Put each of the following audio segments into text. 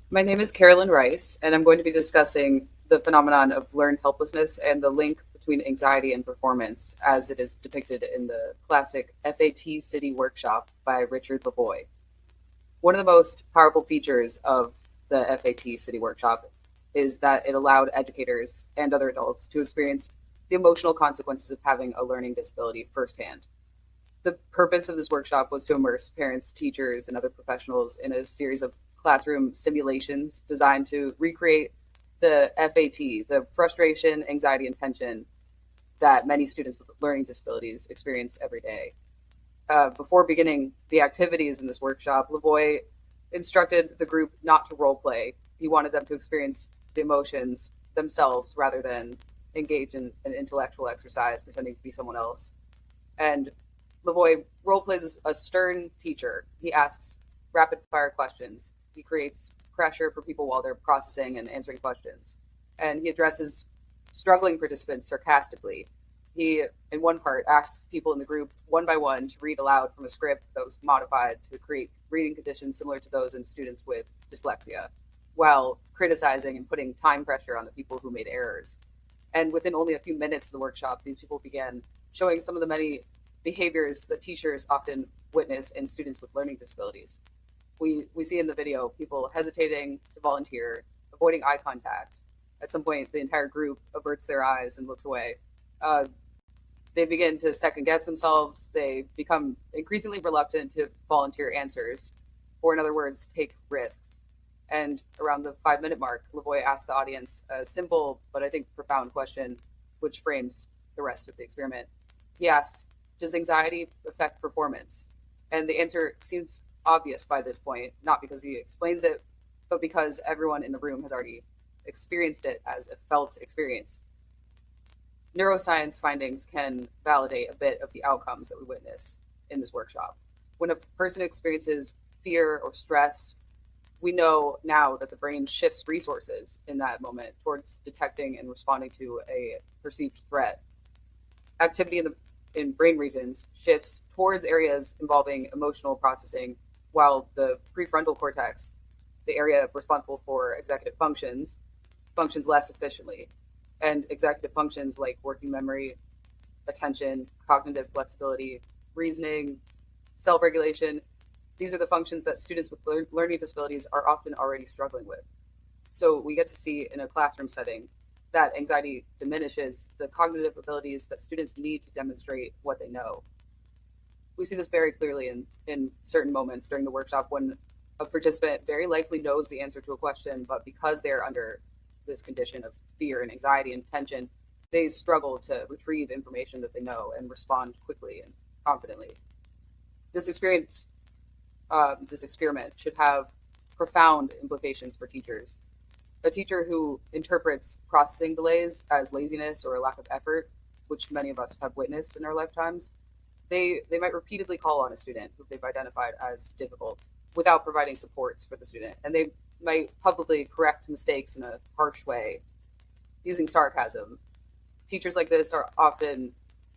My name is Carolyn Reis, and I'm going to be discussing the phenomenon of learned helplessness and the link between anxiety and performance as it is depicted in the classic F.A.T. City Workshop by Richard Lavoie. One of the most powerful features of the F.A.T. City Workshop is that it allowed educators and other adults to experience the emotional consequences of having a learning disability firsthand. The purpose of this workshop was to immerse parents, teachers, and other professionals in a series of classroom simulations designed to recreate the F.A.T, the frustration, anxiety, and tension that many students with learning disabilities experience every day. Before beginning the activities in this workshop, Lavoie instructed the group not to role play. He wanted them to experience the emotions themselves rather than engage in an intellectual exercise pretending to be someone else. And Lavoie role plays a stern teacher. He asks rapid fire questions. He creates pressure for people while they're processing and answering questions. And he addresses struggling participants sarcastically. He, in one part, asks people in the group one by one to read aloud from a script that was modified to create reading conditions similar to those in students with dyslexia, while criticizing and putting time pressure on the people who made errors. And within only a few minutes of the workshop, these people began showing some of the many behaviors that teachers often witness in students with learning disabilities. We see in the video people hesitating to volunteer, avoiding eye contact. At some point, the entire group averts their eyes and looks away. Uh, they begin to second guess themselves. They become increasingly reluctant to volunteer answers, or in other words, take risks. And around the 5 minute mark, Lavoie asks the audience a simple but I think profound question, which frames the rest of the experiment. He asks, does anxiety affect performance? And the answer seems obvious by this point, not because he explains it, but because everyone in the room has already experienced it as a felt experience. Neuroscience findings can validate a bit of the outcomes that we witness in this workshop. When a person experiences fear or stress, we know now that the brain shifts resources in that moment towards detecting and responding to a perceived threat. Activity in brain regions shifts towards areas involving emotional processing, while the prefrontal cortex, the area responsible for executive functions, functions less efficiently. And executive functions like working memory, attention, cognitive flexibility, reasoning, self regulation, these are the functions that students with learning disabilities are often already struggling with. So we get to see in a classroom setting that anxiety diminishes the cognitive abilities that students need to demonstrate what they know. We see this very clearly in certain moments during the workshop when a participant very likely knows the answer to a question, but because they're under this condition of fear and anxiety and tension, they struggle to retrieve information that they know and respond quickly and confidently. This experience, this experiment should have profound implications for teachers. A teacher who interprets processing delays as laziness or a lack of effort, which many of us have witnessed in our lifetimes, they might repeatedly call on a student who they've identified as difficult without providing supports for the student. And they might publicly correct mistakes in a harsh way using sarcasm. Teachers like this are often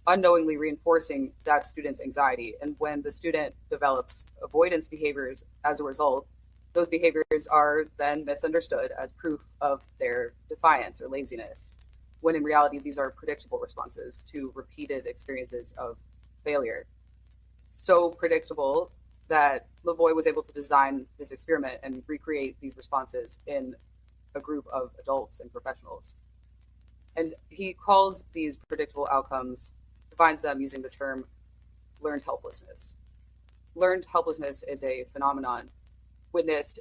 unknowingly reinforcing that student's anxiety. And when the student develops avoidance behaviors as a result, those behaviors are then misunderstood as proof of their defiance or laziness, when in reality, these are predictable responses to repeated experiences of failure. So predictable that Lavoie was able to design this experiment and recreate these responses in a group of adults and professionals. And he calls these predictable outcomes, defines them using the term learned helplessness. Learned helplessness is a phenomenon witnessed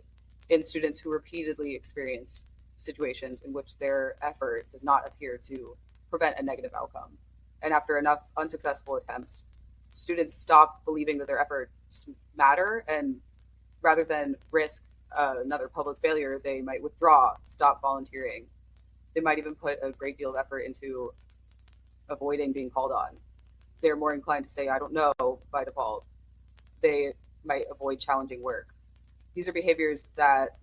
in students who repeatedly experience situations in which their effort does not appear to prevent a negative outcome. And after enough unsuccessful attempts, students stop believing that their efforts matter, and rather than risk another public failure, they might withdraw, stop volunteering. They might even put a great deal of effort into avoiding being called on. They're more inclined to say, I don't know, by default. They might avoid challenging work. These are behaviors that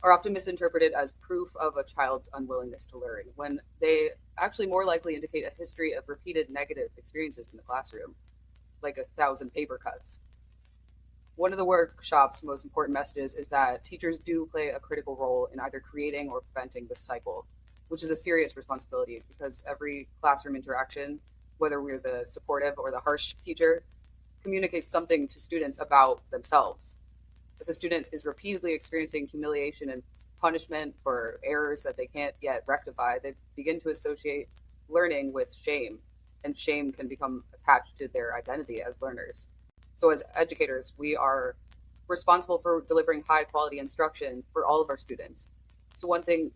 are often misinterpreted as proof of a child's unwillingness to learn, when they actually more likely indicate a history of repeated negative experiences in the classroom, like 1,000 paper cuts. One of the workshop's most important messages is that teachers do play a critical role in either creating or preventing this cycle, which is a serious responsibility because every classroom interaction, whether we're the supportive or the harsh teacher, communicates something to students about themselves. If a student is repeatedly experiencing humiliation and punishment for errors that they can't yet rectify, they begin to associate learning with shame, and shame can become attached to their identity as learners. So, as educators, we are responsible for delivering high quality instruction for all of our students. So, one thing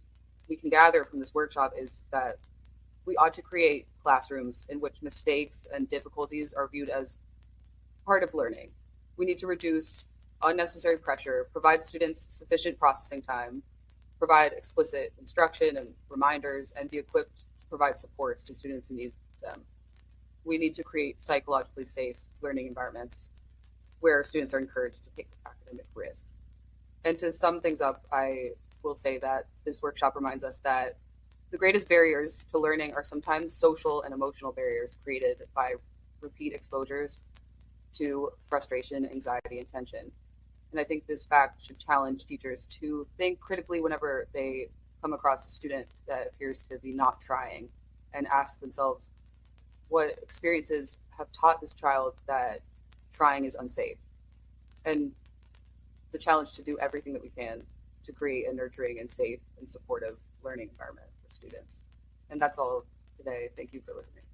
we can gather from this workshop is that we ought to create classrooms in which mistakes and difficulties are viewed as part of learning. We need to reduce unnecessary pressure, provide students sufficient processing time, provide explicit instruction and reminders, and be equipped to provide supports to students who need them. We need to create psychologically safe learning environments where students are encouraged to take academic risks. And to sum things up, I will say that this workshop reminds us that the greatest barriers to learning are sometimes social and emotional barriers created by repeat exposures to frustration, anxiety, and tension. And I think this fact should challenge teachers to think critically whenever they come across a student that appears to be not trying and ask themselves what experiences have taught this child that trying is unsafe. And the challenge to do everything that we can to create a nurturing and safe and supportive learning environment for students. And that's all today. Thank you for listening.